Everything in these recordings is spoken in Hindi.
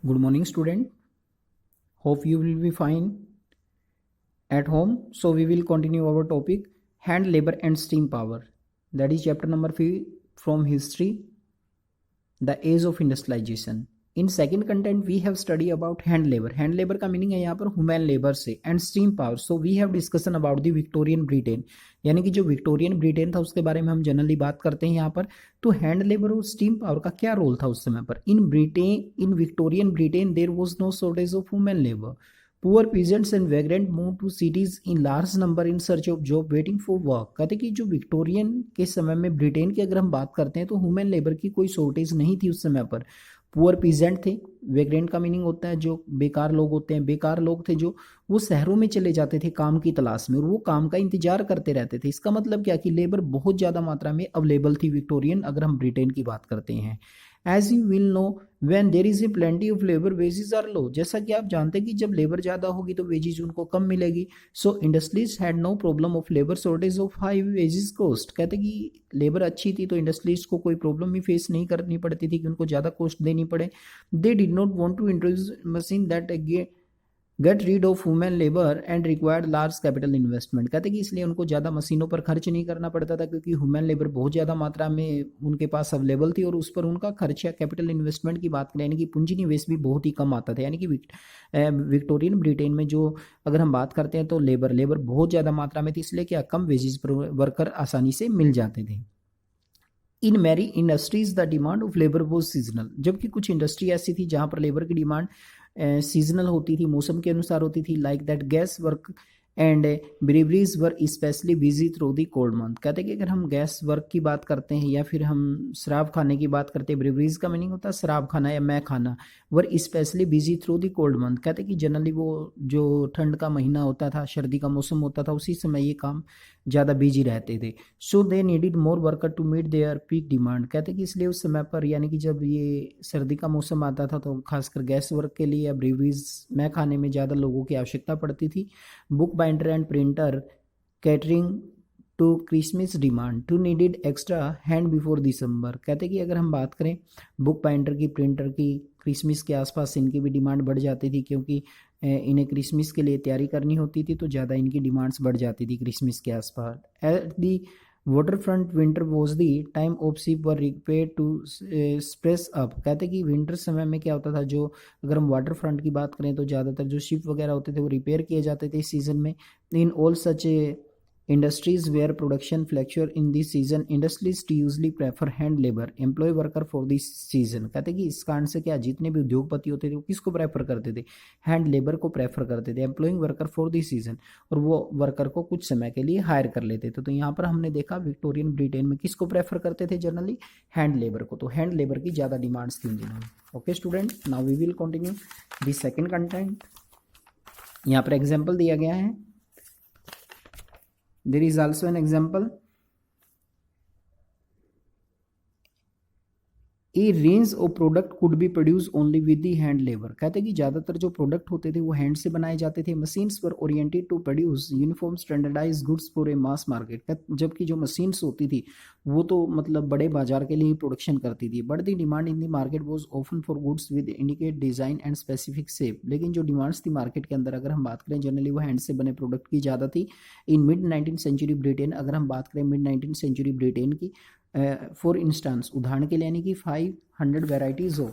Good morning, student. Hope you will be fine at home. So we will continue our topic hand labor and steam power. That is chapter number 5 from history, the age of industrialization. In second content we have study about hand labor. Hand labor का मीनिंग है यहाँ पर ह्यूमन लेबर से and steam power. So we have discussion about the Victorian Britain, यानी कि जो विक्टोरियन ब्रिटेन था उसके बारे में हम जनरली बात करते हैं यहाँ पर. तो हैंड लेबर और स्टीम पावर का क्या रोल था उस समय पर. इन Victorian Britain there was no shortage of human labour. Poor peasants and vagrant move two cities in large number in search of job waiting for work. कहते कि जो विक्टोरियन के समय में ब्रिटेन की अगर हम बात करते हैं तो ह्यूमन लेबर की कोई शॉर्टेज नहीं थी उस समय पर. पुअर पीजेंट थे, वेग्रेंट का मीनिंग होता है जो बेकार लोग होते हैं, बेकार लोग थे जो वो शहरों में चले जाते थे काम की तलाश में और वो काम का इंतजार करते रहते थे. इसका मतलब क्या कि लेबर बहुत ज़्यादा मात्रा में अवेलेबल थी विक्टोरियन अगर हम ब्रिटेन की बात करते हैं. As you will know when there is a plenty of labour wages are लो. जैसा कि आप जानते हैं कि जब लेबर ज़्यादा होगी तो वेजेस उनको कम मिलेगी. सो industries had no problem of labour shortage of high wages cost. कहते कि लेबर अच्छी थी तो इंडस्ट्रीज को कोई प्रॉब्लम भी फेस नहीं करनी पड़ती थी कि उनको ज़्यादा कॉस्ट देनी पड़े. They did not want to introduce machine that get rid of human labour and required large capital investment. कहते कि इसलिए उनको ज़्यादा मशीनों पर खर्च नहीं करना पड़ता था क्योंकि ह्यूमन लेबर बहुत ज़्यादा मात्रा में उनके पास अवेलेबल थी और उस पर उनका खर्चा कैपिटल इन्वेस्टमेंट की बात करें यानी कि पूंजी निवेश भी बहुत ही कम आता था. यानी कि विक्टोरियन ब्रिटेन में जो अगर हम बात करते हैं तो लेबर बहुत ज़्यादा मात्रा में थी, इसलिए क्या कम वेजेस पर वर्कर आसानी से मिल जाते थे. इन Mary industries the demand of labour was seasonal. जबकि कुछ इंडस्ट्री ऐसी थी जहां पर लेबर की डिमांड सीजनल होती थी, मौसम के अनुसार होती थी. Like that gas work and breweries were specially busy through the cold month. कहते हैं कि अगर हम गैस वर्क की बात करते हैं या फिर हम शराब खाने की बात करते हैं, ब्रेवरीज का मीनिंग होता है शराब खाना या मैं खाना. वर specially busy through the cold month. कहते हैं कि जनरली वो जो ठंड का महीना होता था, सर्दी का मौसम होता था, उसी समय ये काम ज़्यादा बिजी रहते थे. सो दे needed more worker to meet there peak demand. कहते कि इसलिए उस समय पर यानी कि जब ये सर्दी का मौसम आता था तो खासकर गैस वर्क के लिए या ब्रेवरीज में खाने में ज़्यादा लोगों की आवश्यकता पड़ती थी. Book binder and printer catering to Christmas demand to needed extra hand before December. कहते कि अगर हम बात करें बुक बाइंडर की, प्रिंटर की, क्रिसमस के आसपास इनकी भी डिमांड बढ़ जाती थी क्योंकि इन्हें क्रिसमस के लिए तैयारी करनी होती थी तो ज़्यादा इनकी डिमांड्स बढ़ जाती थी क्रिसमस के आसपास. At the water front winter was the time of ship were repair to spruce up. कहते कि विंटर समय में क्या होता था, जो अगर हम वाटर फ्रंट की बात करें तो ज़्यादातर जो शिप वगैरह होते थे वो रिपेयर किए जाते थे इस सीज़न में. In all such industries where production flexure in this season industries usually prefer hand labour employ worker for this season. कहते कि इस कारण से क्या जितने भी उद्योगपति होते थे वो किसको प्रेफर करते थे, हैंड लेबर को प्रेफर करते थे, employing worker for this season, और वो वर्कर को कुछ समय के लिए हायर कर लेते थे. तो यहाँ पर हमने देखा विक्टोरियन ब्रिटेन में किसको प्रेफर करते थे जनरली, हैंड लेबर को. तो हैंड लेबर की ज़्यादा डिमांड्स थी उन दिनों में. Okay student, now we will continue the second content. यहाँ पर एग्जाम्पल दिया गया है. There is also an example. A range of product could be produce only with the hand labour. कहते हैं कि ज़्यादातर जो प्रोडक्ट होते थे वो हैंड से बनाए जाते थे. Machines were oriented to produce uniform standardize goods for a mass market. जबकि जो मशीन्स होती थी वो तो मतलब बड़े बाजार के लिए प्रोडक्शन करती थी. But the demand in the market was often for goods with indicate design and specific shape. लेकिन जो डिमांड्स थी मार्केट के अंदर अगर हम बात करें जनरली वो हैंड से बने प्रोडक्ट की ज़्यादा थी. In mid 19th century Britain, अगर हम बात करें मिड 19th सेंचुरी ब्रिटेन की, फॉर इंस्टांस उदाहरण के लिए, यानी कि 500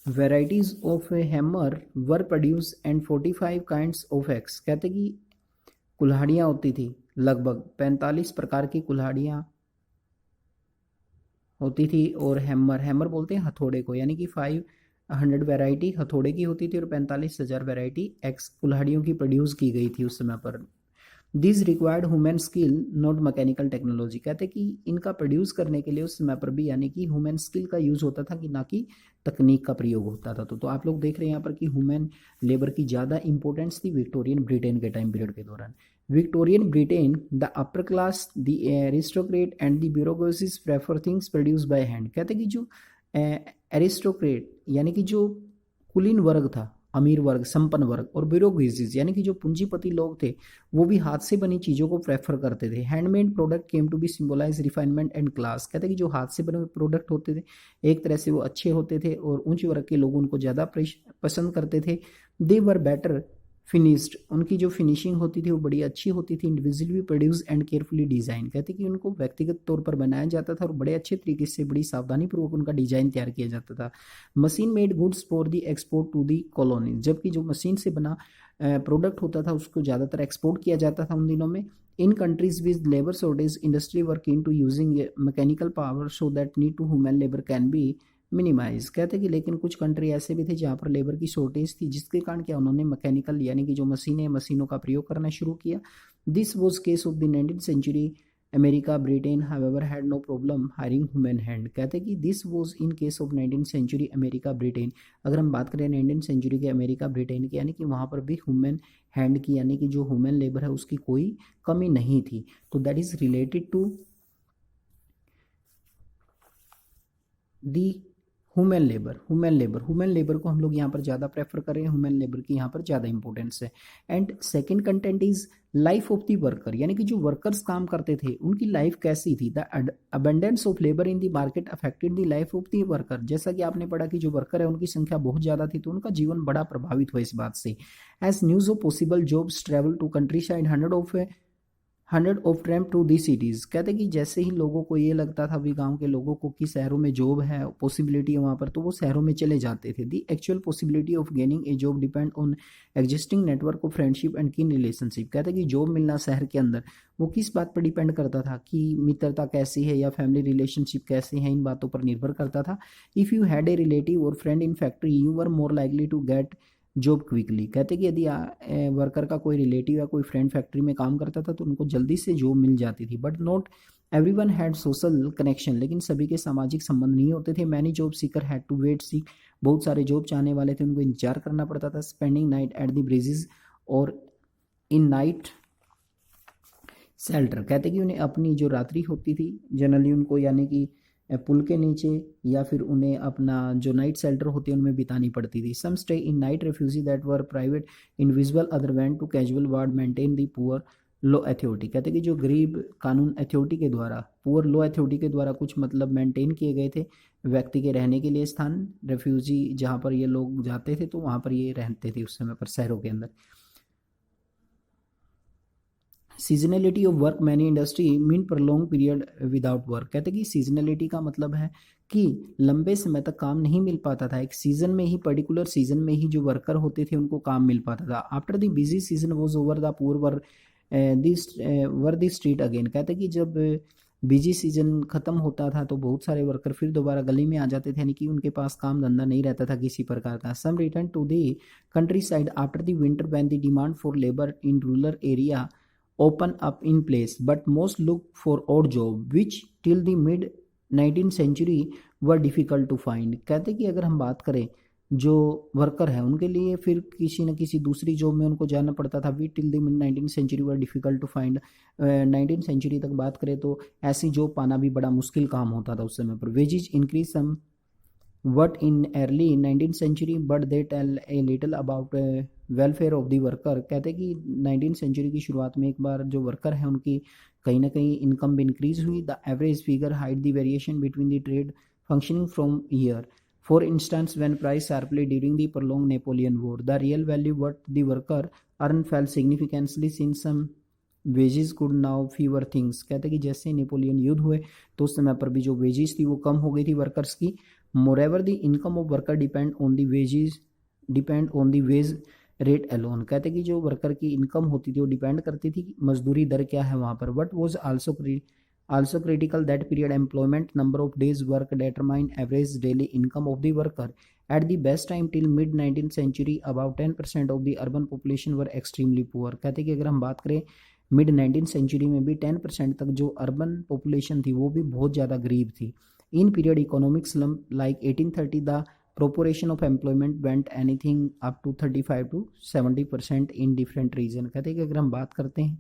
varieties of hammer were produce and 45 kinds of x. कहते कि कुल्हाड़ियाँ होती थी, लगभग 45 प्रकार की कुल्हाड़ियाँ होती थी. और हैमर बोलते हैं हथौड़े को, यानी कि 500 वैरायटी हथौड़े की होती थी और 45,000 वैरायटी एक्स कुल्हाड़ियों की प्रोड्यूस की गई थी उस समय पर. This required human skill not mechanical technology. कहते कि इनका प्रोड्यूस करने के लिए उस समय पर भी यानी कि ह्यूमन स्किल का यूज होता था कि ना कि तकनीक का प्रयोग होता था. तो आप लोग देख रहे हैं यहाँ पर कि ह्यूमन लेबर की ज़्यादा इंपॉर्टेंस थी विक्टोरियन ब्रिटेन के टाइम पीरियड के दौरान. Victorian Britain the upper class the aristocrat and the bureaucracies prefer things produce by hand. कहते कि जो एरिस्टोक्रेट यानी कि जो कुलीन वर्ग था, अमीर वर्ग, संपन्न वर्ग, और ब्यूरोक्रेसीज यानी कि जो पूंजीपति लोग थे वो भी हाथ से बनी चीज़ों को प्रेफर करते थे। Handmade product came to be symbolize refinement and class. कहते हैं कि जो हाथ से बने हुए प्रोडक्ट होते थे एक तरह से वो अच्छे होते थे और उच्च वर्ग के लोग उनको ज़्यादा पसंद करते थे। दे वर बेटर फिनिश्ड, उनकी जो फिनिशिंग होती थी वो बड़ी अच्छी होती थी। Individually produce and carefully design, कहते कि उनको व्यक्तिगत तौर पर बनाया जाता था और बड़े अच्छे तरीके से बड़ी सावधानी पूर्वक उनका डिजाइन तैयार किया जाता था। Machine made goods for the export to the colony, जबकि जो मशीन से बना प्रोडक्ट होता था उसको ज़्यादातर एक्सपोर्ट किया जाता था उन दिनों में। इन countries with labour shortage industry work in to using mechanical power so that need to human labour can be minimise. कहते कि लेकिन कुछ कंट्री ऐसे भी थे जहाँ पर लेबर की शॉर्टेज थी, जिसके कारण क्या उन्होंने मैकेनिकल यानी कि जो मशीनों का प्रयोग करना शुरू किया। This was case of the 19th century America. Britain however had no problem hiring human hand. कहते कि this was in case of 19th century America Britain. अगर हम बात करें 19th सेंचुरी के अमेरिका ब्रिटेन की, यानी कि वहाँ पर भी ह्यूमन हैंड की यानी कि जो ह्यूमन लेबर है उसकी कोई कमी नहीं थी। तो that is related to the human labour को हम लोग यहाँ पर ज़्यादा प्रेफर करें, ह्यूमन लेबर की यहाँ पर ज़्यादा इंपॉर्टेंस है। And second content is life of the worker, यानी कि जो वर्कर्स काम करते थे उनकी लाइफ कैसी थी। The abundance of labour in the market affected the life of the worker. जैसा कि आपने पढ़ा कि जो वर्कर है उनकी संख्या बहुत ज़्यादा थी तो उनका जीवन बड़ा प्रभावित हुआ इस बात से। As news of possible jobs travel to country side hundred of tramp to the cities. कहते कि जैसे ही लोगों को ये लगता था भी गांव के लोगों को कि शहरों में जॉब है, पॉसिबिलिटी है वहाँ पर, तो वो शहरों में चले जाते थे। The actual possibility of gaining A job depend on existing network of friendship and कीन रिलेशनशिप। कहते कि जॉब मिलना शहर के अंदर वो किस बात पर डिपेंड करता था कि मित्रता कैसी है या फैमिली रिलेशनशिप कैसे हैं, इन बातों पर निर्भर करता था। If you had a relative और friend in factory you were more likely to get job quickly. कहते कि यदि वर्कर का कोई रिलेटिव या कोई फ्रेंड फैक्ट्री में काम करता था तो उनको जल्दी से जॉब मिल जाती थी। But not everyone had social connection, लेकिन सभी के सामाजिक संबंध नहीं होते थे। Many job seeker had to wait seek, बहुत सारे जॉब चाहने वाले थे उनको इंतजार करना पड़ता था। Spending night at the bridges और इन नाइट शेल्टर, कहते कि उन्हें अपनी जो रात्रि होती थी जनरली उनको यानी कि पुल के नीचे या फिर उन्हें अपना जो नाइट शेल्टर होती है उनमें बितानी पड़ती थी। सम stay in night refugee that were private individual, other went to casual ward maintain the poor low authority. कहते कि जो गरीब कानून अथॉरिटी के द्वारा, पुअर लो अथॉरिटी के द्वारा कुछ मतलब मेंटेन किए गए थे व्यक्ति के रहने के लिए स्थान। रेफ्यूजी जहाँ पर ये लोग जाते थे तो वहाँ पर ये रहते थे उस समय पर शहरों के अंदर। Seasonality of work many industry mean प्रलोंग period without work. कहते कि सीजनलिटी का मतलब है कि लंबे समय तक काम नहीं मिल पाता था, एक सीजन में ही, पर्टिकुलर सीजन में ही जो वर्कर होते थे उनको काम मिल पाता था। After the busy season was over the poor were the street again. कहते कि जब बिजी सीजन खत्म होता था तो बहुत सारे वर्कर फिर दोबारा गली में आ जाते थे, यानी कि उनके पास काम धंधा नहीं रहता था किसी प्रकार का। Some return to the country side after the winter when the demand for labour in rural area open up in place, but most look for odd job which till the mid 19th century were difficult to find। कहते कि अगर हम बात करें जो वर्कर है उनके लिए फिर किसी न किसी दूसरी जॉब में उनको जाना पड़ता था। We till the mid 19th century were difficult to find. 19th century तक बात करें तो ऐसी जॉब पाना भी बड़ा मुश्किल काम होता था उस समय पर। Wages increase some what in early 19th century but they tell a little about welfare of the worker। कहते कि 19th सेंचुरी की शुरुआत में एक बार जो वर्कर है उनकी कहीं ना कहीं इनकम भी इंक्रीज हुई। The average figure hide the variation between the trade functioning from year. For instance when price sharply during the prolonged Napoleon war the real value what the worker earn fell significantly since some wages could now fever things. कहते कि जैसे नेपोलियन युद्ध हुए तो उस समय पर भी जो वेजेस थी वो कम हो गई थी वर्कर्स की। Moreover the income of worker depend on the wage rate alone. कहते कि जो वर्कर की इनकम होती थी वो डिपेंड करती थी मजदूरी दर क्या है वहाँ पर। But was also critical that period employment number of days work determine average daily income of the worker at the best time till mid 19th century about 10% of the urban population were extremely poor। कहते कि अगर हम बात करें मिड 19th सेंचुरी में भी 10% तक जो अर्बन पॉपुलेशन थी वो भी बहुत ज़्यादा गरीब थी। In period economic slump like 1830 the proportion of employment went anything up to 35 to 70% in different region. कहते कि अगर हम बात करते हैं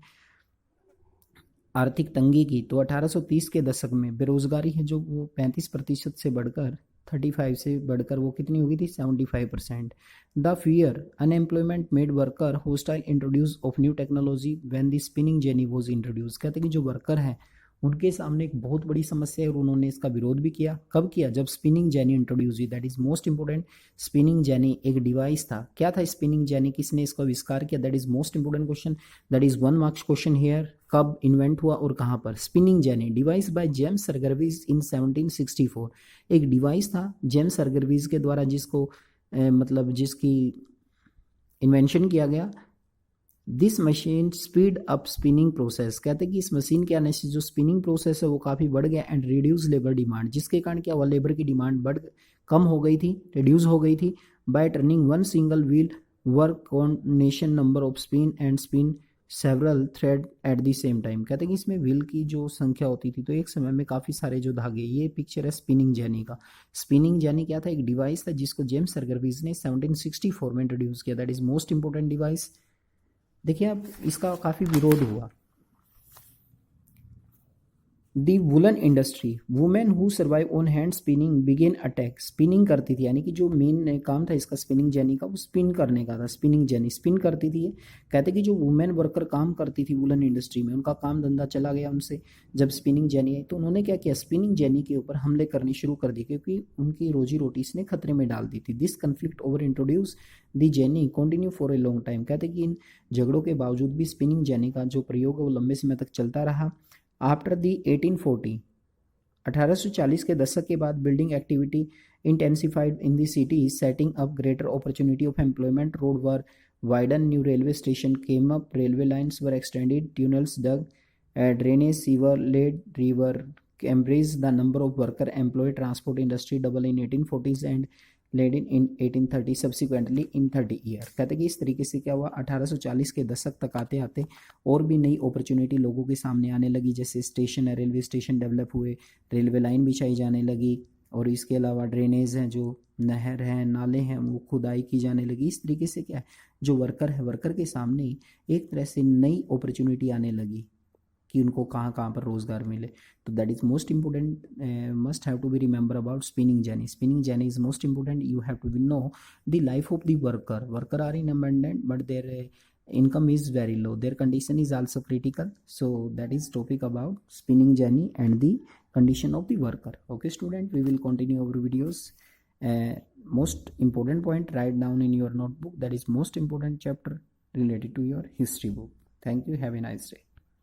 आर्थिक तंगी की तो 1830 के दशक में बेरोजगारी है जो वो 35% से बढ़कर 35 से बढ़कर वो कितनी हो गई थी 75%। The fear unemployment made worker hostile introduce of new technology when the spinning jenny was introduce. कहते हैं कि जो वर्कर हैं उनके सामने एक बहुत बड़ी समस्या है और उन्होंने इसका विरोध भी किया। कब किया? जब स्पिनिंग जेनी इंट्रोड्यूस हुई। That is most important. Spinning jenny एक डिवाइस था। क्या था स्पिनिंग जेनी? किसने इसका आविष्कार किया? That is most important question. That is 1 marks question here. कब इन्वेंट हुआ और कहाँ पर? Spinning jenny device by James सर्गरविज इन 1764। एक डिवाइस था जेम्स सर्गरविज के द्वारा जिसको मतलब जिसकी इन्वेंशन किया गया। This machine speed up spinning process. कहते हैं कि इस मशीन के आने से जो स्पिनिंग प्रोसेस है वो काफ़ी बढ़ गया एंड रिड्यूस लेबर डिमांड, जिसके कारण क्या हुआ? लेबर की डिमांड कम हो गई थी, रिड्यूस हो गई थी। Bye turning one single wheel work on nation number off spin and spin several thread at the same time. कहते हैं कि इसमें व्हील की जो संख्या होती थी तो एक समय में काफ़ी सारे जो धागे, ये पिक्चर है स्पिनिंग जेनी का। स्पिनिंग जेनी क्या था? एक डिवाइस था जिसको जेम्स सर्गरविज ने 1764 में इंट्रोड्यूस किया। That is most important device. देखिए अब इसका काफ़ी विरोध हुआ। दी woollen industry, women who survive on hand spinning begin attack. Spinning करती थी, यानी कि जो मेन काम था इसका स्पिनिंग जेनी का वो स्पिन करने का था। स्पिनिंग जेनी स्पिन करती थी। कहते कि जो वुमेन वर्कर काम करती थी वुलन इंडस्ट्री में, उनका काम धंधा चला गया उनसे जब स्पिनिंग जेनी आई। तो उन्होंने क्या किया? स्पिनिंग जेनी के ऊपर हमले करने शुरू कर दिए क्योंकि उनकी रोजी रोटी इसने खतरे में डाल दी थी। This conflict over introduce the jenny continue for a long time. कहते कि इन झगड़ों के बावजूद भी स्पिनिंग जेनी का जो प्रयोग है वो लंबे समय तक चलता रहा। आफ्टर दी 1840, 1840 के दशक के बाद building activity intensified in the city, setting up greater opportunity of employment, road were widen, new railway station came up, railway lines were extended, ट्यूनल्स dug, drainage sewer lead, river embraced, the number of worker employed, transport industry double in 1840s and led in 1830 subsequently in 30 year. कहते कि इस तरीके से क्या हुआ? 1840 के दशक तक आते आते और भी नई अपॉर्चुनिटी लोगों के सामने आने लगी, जैसे स्टेशन है, रेलवे स्टेशन डेवलप हुए, रेलवे लाइन बिछाई जाने लगी और इसके अलावा ड्रेनेज हैं, जो नहर हैं, नाले हैं, वो खुदाई की जाने लगी। इस तरीके से क्या है, जो वर्कर है, वर्कर के सामने एक तरह से नई अपॉर्चुनिटी आने लगी कि उनको कहाँ कहाँ पर रोजगार मिले। तो that is most important, must have to be remember about spinning jenny. Spinning jenny is most important. You have to be know the life of the worker. Worker are in abundant but there income is very low, their condition is also critical. So that is topic about spinning jenny and the condition of the worker. Okay student, we will continue our videos. Most important point, write down in your notebook, that is most important chapter related to your history book. Thank you, have a nice day.